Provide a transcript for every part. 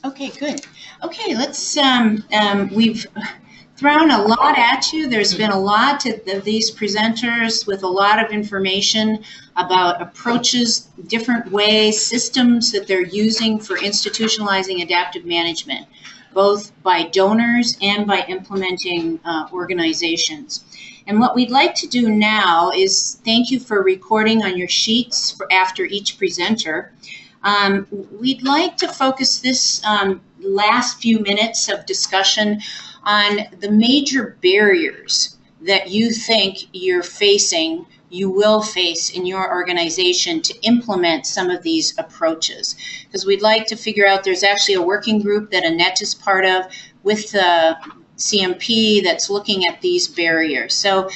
Okay, good. Okay, let's, we've thrown a lot at you. There's been a lot of these presenters with a lot of information about approaches, different ways, systems that they're using for institutionalizing adaptive management, both by donors and by implementing organizations. And what we'd like to do now is thank you for recording on your sheets for after each presenter. We'd like to focus this last few minutes of discussion on the major barriers that you think you're facing, you will face in your organization to implement some of these approaches. Because we'd like to figure out, there's actually a working group that Annette is part of with the CMP that's looking at these barriers. So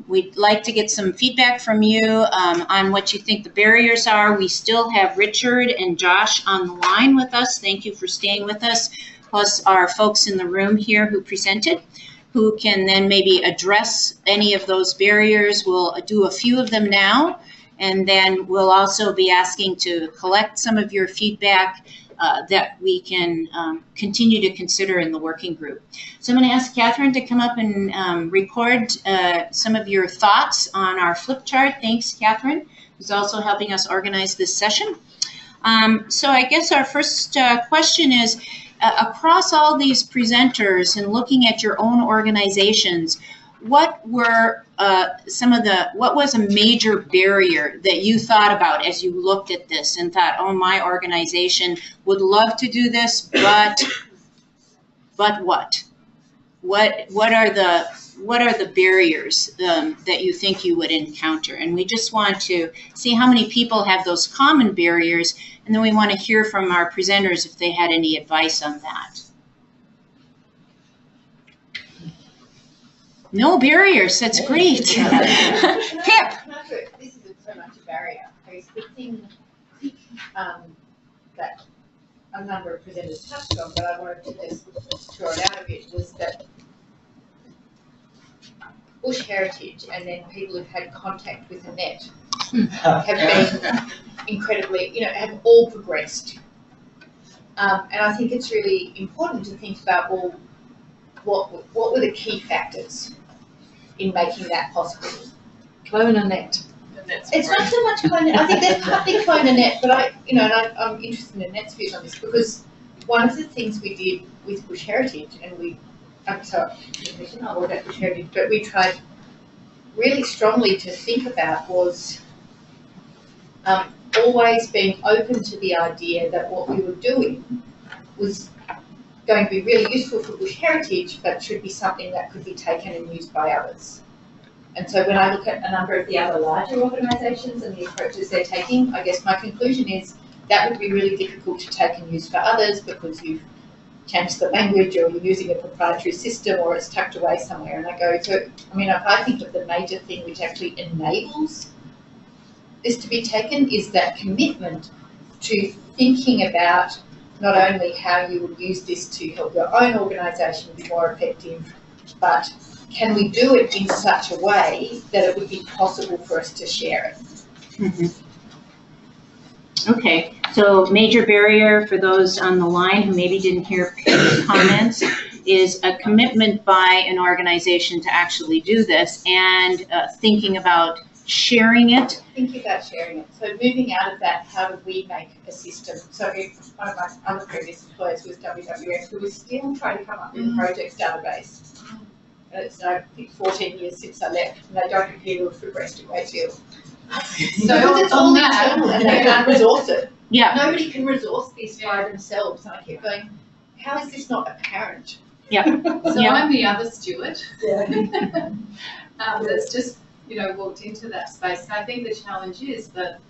we'd like to get some feedback from you on what you think the barriers are. We still have Richard and Josh on the line with us. Thank you for staying with us, plus our folks in the room here who presented, who can then maybe address any of those barriers. We'll do a few of them now, and then we'll also be asking to collect some of your feedback that we can continue to consider in the working group. So I'm going to ask Catherine to come up and record some of your thoughts on our flip chart. Thanks, Catherine, who's also helping us organize this session. So I guess our first question is, across all these presenters and looking at your own organizations, what were what was a major barrier that you thought about as you looked at this and thought, oh, my organization would love to do this, but what? What are the barriers that you think you would encounter? And we just want to see how many people have those common barriers, and then we want to hear from our presenters if they had any advice on that. No barriers, that's great. Pip. This isn't so much a barrier. I guess the thing that a number of presenters touched on, but I wanted to just throw it out a bit, was that Bush Heritage and then people who've had contact with Annette have been incredibly, have all progressed. And I think it's really important to think about, well, what were the key factors in making that possible? Clone Annette. It's not so much clone. I think there's partly clone Annette, but I'm interested in Annette's views on this, because one of the things we did with Bush Heritage, and I'm sorry, I will about Bush Heritage, but we tried really strongly to think about was always being open to the idea that what we were doing was going to be really useful for Bush Heritage, but should be something that could be taken and used by others. And so when I look at a number of the other larger organisations and the approaches they're taking, I guess my conclusion is that would be really difficult to take and use for others, because you've changed the language, or you're using a proprietary system, or it's tucked away somewhere. And I go, so, I mean, if I think of the major thing which actually enables this to be taken, is that commitment to thinking about not only how you would use this to help your own organisation be more effective, but can we do it in such a way that it would be possible for us to share it? Mm-hmm. Okay, so major barrier for those on the line who maybe didn't hear Pip's comments is a commitment by an organization to actually do this, and thinking about sharing it. Thinking about sharing it. So moving out of that, how do we make a system? So one of my other previous employers was WWF, who was still trying to come up with a projects database. And it's now 14 years since I left, and they don't appear to have progressed a great deal. So it's all internal, and they can't resource it. Yeah. Nobody can resource this by themselves. And I kept going, how is this not apparent? Yeah. So yeah. I'm the other Stewart. Yeah. That's just walked into that space. And I think the challenge is that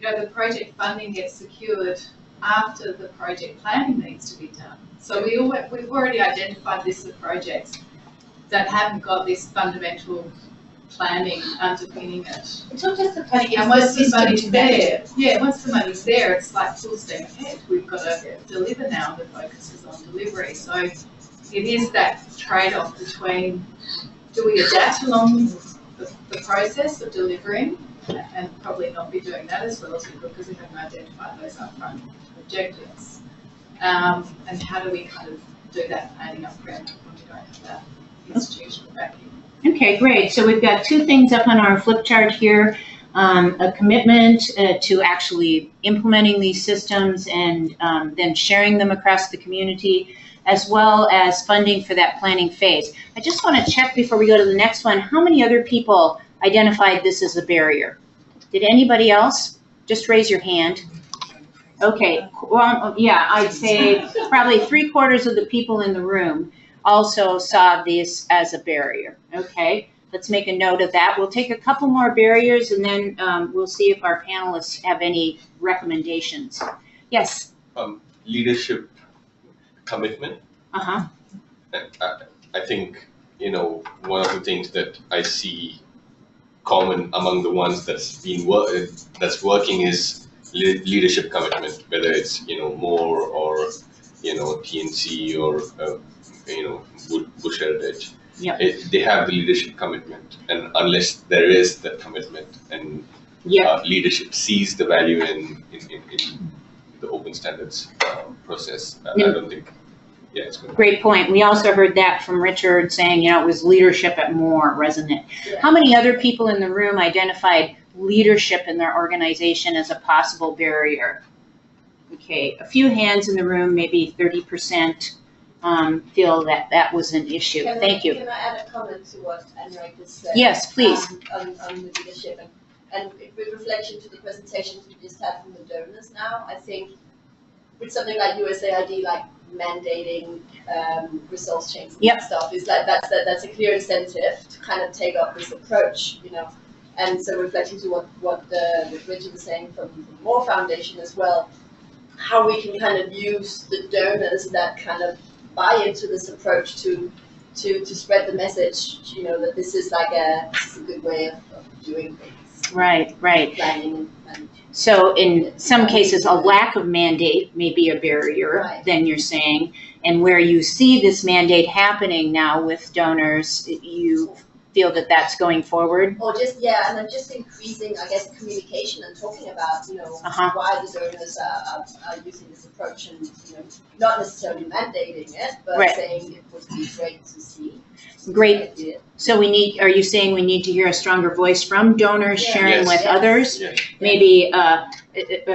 the project funding gets secured after the project planning needs to be done. So we've already identified this as projects that haven't got this fundamental planning underpinning it. It's not just the planning, and once the money's there, once the money's there, it's like full steam ahead. We've got to deliver now. The focus is on delivery. So it is that trade-off between, do we adapt along the process of delivering, and probably not be doing that as well as we could, because we haven't identified those upfront objectives. and how do we kind of do that planning upfront when we don't have that institutional backing. Okay, great. So we've got two things up on our flip chart here. A commitment to actually implementing these systems and then sharing them across the community, as well as funding for that planning phase. I just want to check before we go to the next one, how many other people identified this as a barrier? Did anybody else? Just raise your hand. Okay, well, yeah, I'd say probably 3/4 of the people in the room also saw this as a barrier. Okay, let's make a note of that. We'll take a couple more barriers and then we'll see if our panelists have any recommendations. Yes? Leadership commitment. Uh-huh. I think, you know, one of the things that I see common among the ones that's working is leadership commitment, whether it's, you know, more or, you know, TNC or, you know, Bush Heritage. Yep. They have the leadership commitment, and unless there is that commitment and Yep. Leadership sees the value in the open standards process, I don't think, yeah, it's good. Great point. We also heard that from Richard saying, you know, it was leadership at more, resonant. Yeah. How many other people in the room identified leadership in their organization as a possible barrier? Okay, a few hands in the room, maybe 30%. Feel that that was an issue. Thank you. Can I add a comment to what Annette just said? Yes, please. On the leadership and with reflection to the presentations we just had from the donors now, I think with something like USAID, like mandating resource chains and stuff, is like that's a clear incentive to kind of take up this approach, you know. And so reflecting to what Richard was saying from the Moore Foundation as well, how we can kind of use the donors that kind of buy into this approach to spread the message, you know, that this is like a good way of doing things. Right, right. Planning and so in some cases, a lack of mandate may be a barrier, right. Then you're saying, and where you see this mandate happening now with donors, you feel that that's going forward? Or just, yeah, and then just increasing, I guess, communication and talking about, you know, why the donors are using this approach and, you know, not necessarily mandating it, but right. saying it would be great to see. Great. So we need, are you saying we need to hear a stronger voice from donors sharing with others? Yes. Maybe a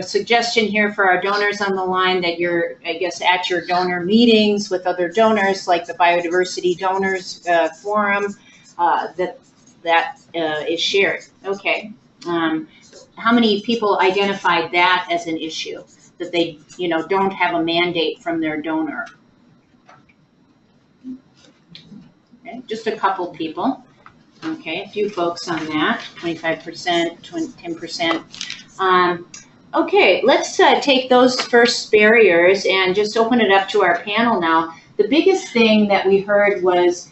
suggestion here for our donors on the line that you're, I guess, at your donor meetings with other donors, like the Biodiversity Donors Forum, that is shared. Okay. How many people identified that as an issue, that they, you know, don't have a mandate from their donor? Okay, just a couple people. Okay, a few folks on that, 25%, 10%. Okay, let's take those first barriers and just open it up to our panel now. The biggest thing that we heard was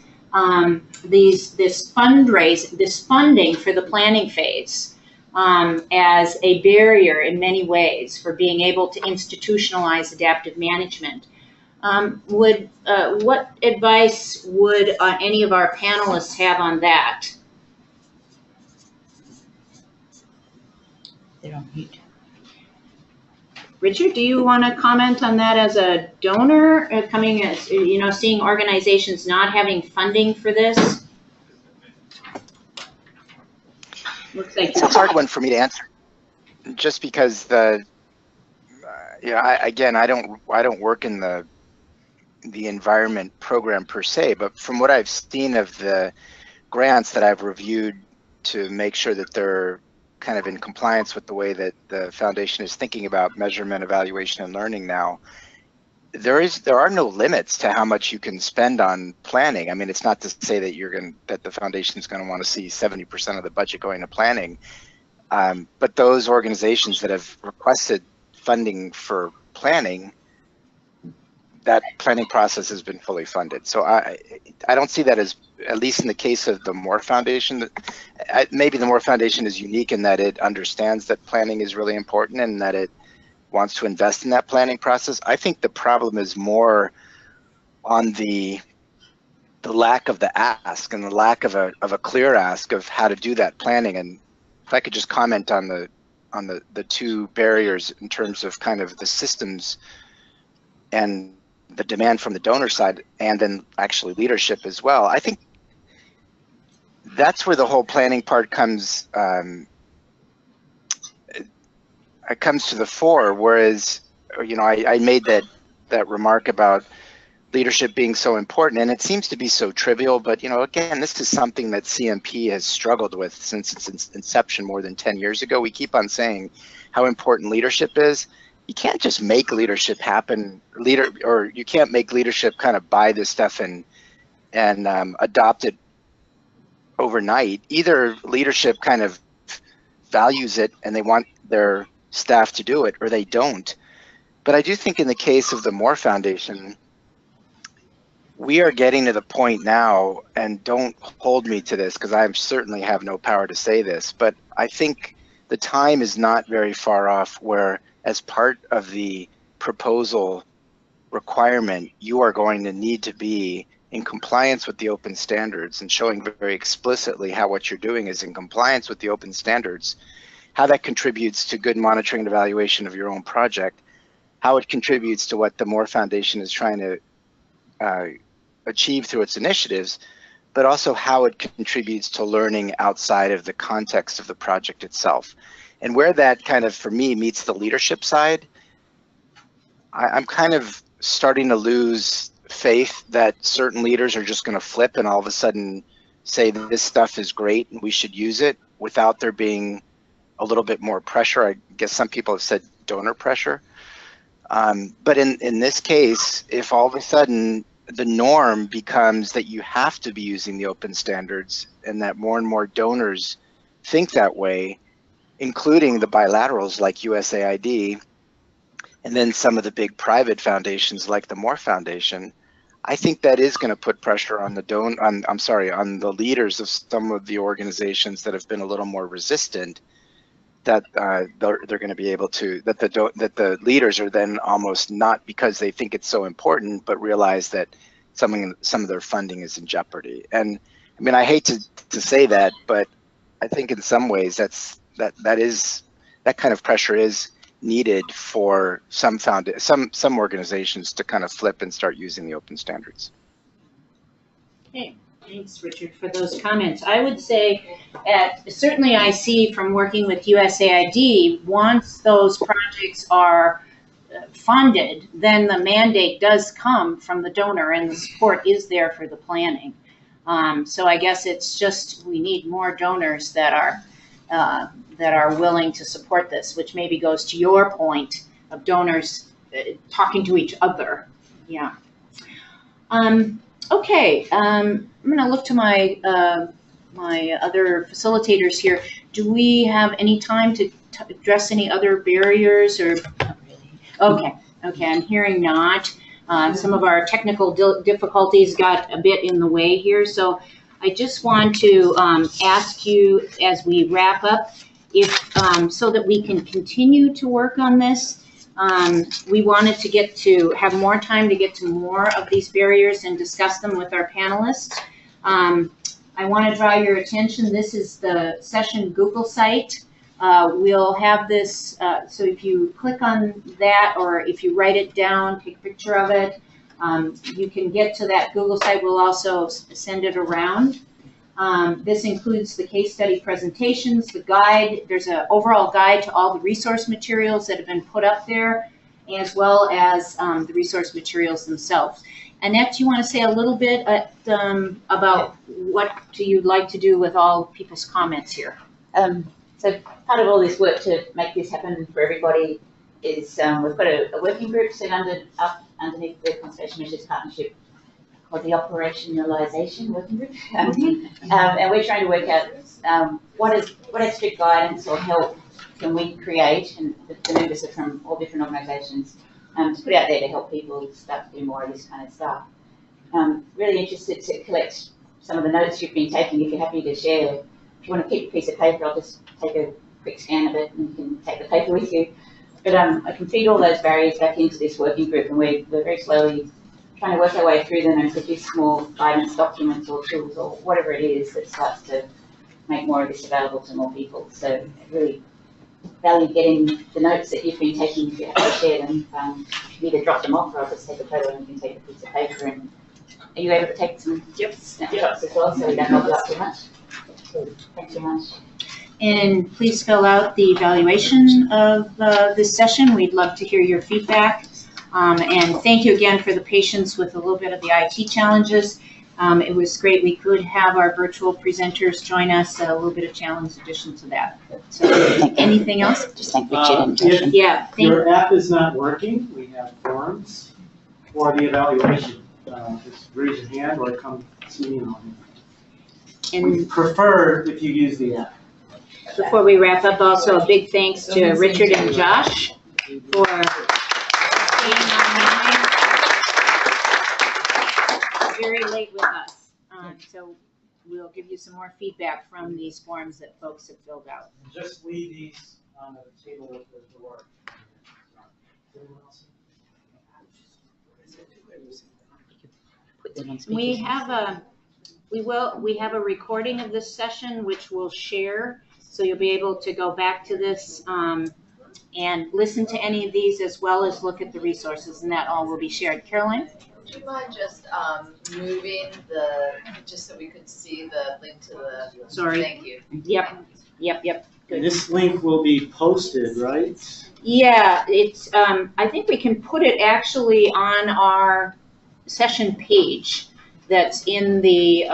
this funding for the planning phase as a barrier in many ways for being able to institutionalize adaptive management. What advice would any of our panelists have on that? They don't need to. Richard, do you want to comment on that as a donor, coming as, you know, seeing organizations not having funding for this? Looks like it's a hard one for me to answer, just because the, you know, I don't work in the environment program per se, but from what I've seen of the grants that I've reviewed to make sure that they're kind of in compliance with the way that the foundation is thinking about measurement, evaluation, and learning now, there are no limits to how much you can spend on planning. I mean, it's not to say that that the foundation is going to want to see 70% of the budget going to planning, but those organizations that have requested funding for planning, that planning process has been fully funded. So I don't see that as, at least in the case of the Moore Foundation, maybe the Moore Foundation is unique in that it understands that planning is really important and that it wants to invest in that planning process. I think the problem is more on the lack of the ask and the lack of a clear ask of how to do that planning. And if I could just comment on the two barriers in terms of kind of the systems and the demand from the donor side, and then actually leadership as well. I think that's where the whole planning part comes to the fore. Whereas, you know, I made that remark about leadership being so important, and it seems to be so trivial, but you know, again, this is something that CMP has struggled with since its inception more than 10 years ago. We keep on saying how important leadership is. You can't just make leadership happen, or you can't make leadership kind of buy this stuff and adopt it overnight. Either leadership kind of values it and they want their staff to do it, or they don't. But I do think in the case of the Moore Foundation, we are getting to the point now, and don't hold me to this because I certainly have no power to say this, but I think the time is not very far off where, as part of the proposal requirement, you are going to need to be in compliance with the open standards and showing very explicitly how what you're doing is in compliance with the open standards, how that contributes to good monitoring and evaluation of your own project, how it contributes to what the Moore Foundation is trying to achieve through its initiatives, but also how it contributes to learning outside of the context of the project itself. And where that kind of, for me, meets the leadership side, I'm kind of starting to lose faith that certain leaders are just going to flip and all of a sudden say that this stuff is great and we should use it without there being a little bit more pressure. I guess some people have said donor pressure. But in this case, if all of a sudden the norm becomes that you have to be using the open standards and that more and more donors think that way, including the bilaterals like USAID, and then some of the big private foundations like the Moore Foundation, I think that is going to put pressure on on the leaders of some of the organizations that have been a little more resistant, that they're going to be able to, that the leaders are then almost not because they think it's so important, but realize that some of their funding is in jeopardy. And I mean, I hate to say that, but I think in some ways that kind of pressure is needed for some organizations to kind of flip and start using the open standards. Okay. Thanks, Richard, for those comments. I would say that certainly I see from working with USAID, once those projects are funded, then the mandate does come from the donor and the support is there for the planning. So I guess it's just we need more donors that are willing to support this, which maybe goes to your point of donors talking to each other. Yeah. Okay, I'm going to look to my my other facilitators here. Do we have any time to address any other barriers or? Not really. Okay, I'm hearing not. Some of our technical difficulties got a bit in the way here, so I just want to ask you as we wrap up, if so that we can continue to work on this. We wanted to have more time to get to more of these barriers and discuss them with our panelists. I want to draw your attention. This is the session Google site. We'll have this, so if you click on that or if you write it down, take a picture of it, you can get to that Google site. We'll also send it around. This includes the case study presentations, the guide. There's an overall guide to all the resource materials that have been put up there, as well as the resource materials themselves. Annette, do you want to say a little bit about what you'd like to do with all people's comments here? So part of all this work to make this happen for everybody is we've got a working group set underneath the Conservation Measures Partnership called the Operationalizing Working Group. And we're trying to work out what extra guidance or help can we create, and the members are from all different organisations, to put out there to help people start to do more of this kind of stuff. Really interested to collect some of the notes you've been taking, if you're happy to share. If you want to keep a piece of paper, I'll just take a quick scan of it and you can take the paper with you. But I can feed all those barriers back into this working group, and we're very slowly trying to work our way through them and produce more guidance documents or tools or whatever it is that starts to make more of this available to more people. So really value getting the notes that you've been taking if you have to share them. You either drop them off or I'll just take a photo and you can take a piece of paper. And are you able to take some snapshots as well so we don't hold you up too much? Thanks very much. And please fill out the evaluation of this session. We'd love to hear your feedback. And thank you again for the patience with a little bit of the IT challenges. It was great. We could have our virtual presenters join us, a little bit of challenge addition to that. So anything else? Just thank Richard and Josh. Yeah. Your app is not working. We have forums for the evaluation. Just raise your hand or come see me on it. We And prefer if you use the app. before we wrap up, also a big thanks to Richard and Josh for being online very late with us. So we'll give you some more feedback from these forms that folks have filled out. Just leave these on the table at the door. We have a recording of this session which we'll share, so you'll be able to go back to this and listen to any of these as well as look at the resources, and that all will be shared. Caroline? Would you mind just moving just so we could see the link to the? Sorry. Thank you. Yep. Good. This link will be posted, right? Yeah, it's. I think we can put it actually on our session page that's in the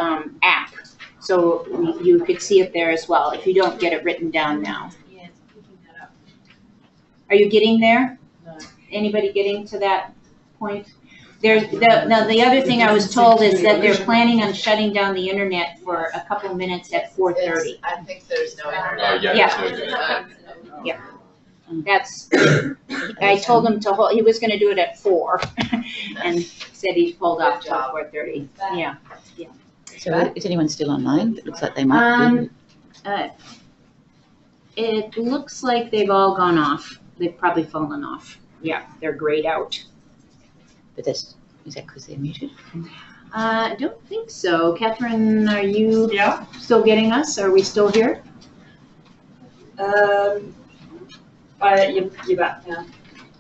app, so you could see it there as well if you don't get it written down now. Yeah, it's picking that up. Are you getting there? No. Anybody getting to that point? Now the other thing I was told is that they're planning on shutting down the internet for a couple minutes at 4:30. I think there's no internet. Yeah. That's, I told him to hold, he was gonna do it at 4 and said he'd hold off till 4:30. Yeah. So is anyone still online? It looks like they might be. It looks like they've all gone off. They've probably fallen off. Yeah, they're grayed out. But is that because they're muted? I don't think so. Catherine, are you still getting us? Are we still here? You're back now.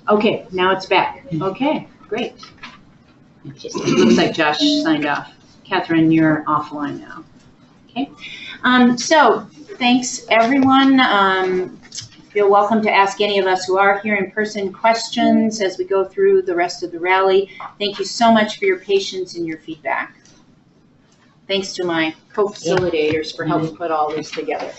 Okay, now it's back. Okay, great. Just Looks like Josh signed off. Catherine, you're offline now. Okay. So thanks everyone. Feel welcome to ask any of us who are here in person questions as we go through the rest of the rally. Thank you so much for your patience and your feedback. Thanks to my co-facilitators for helping put all this together.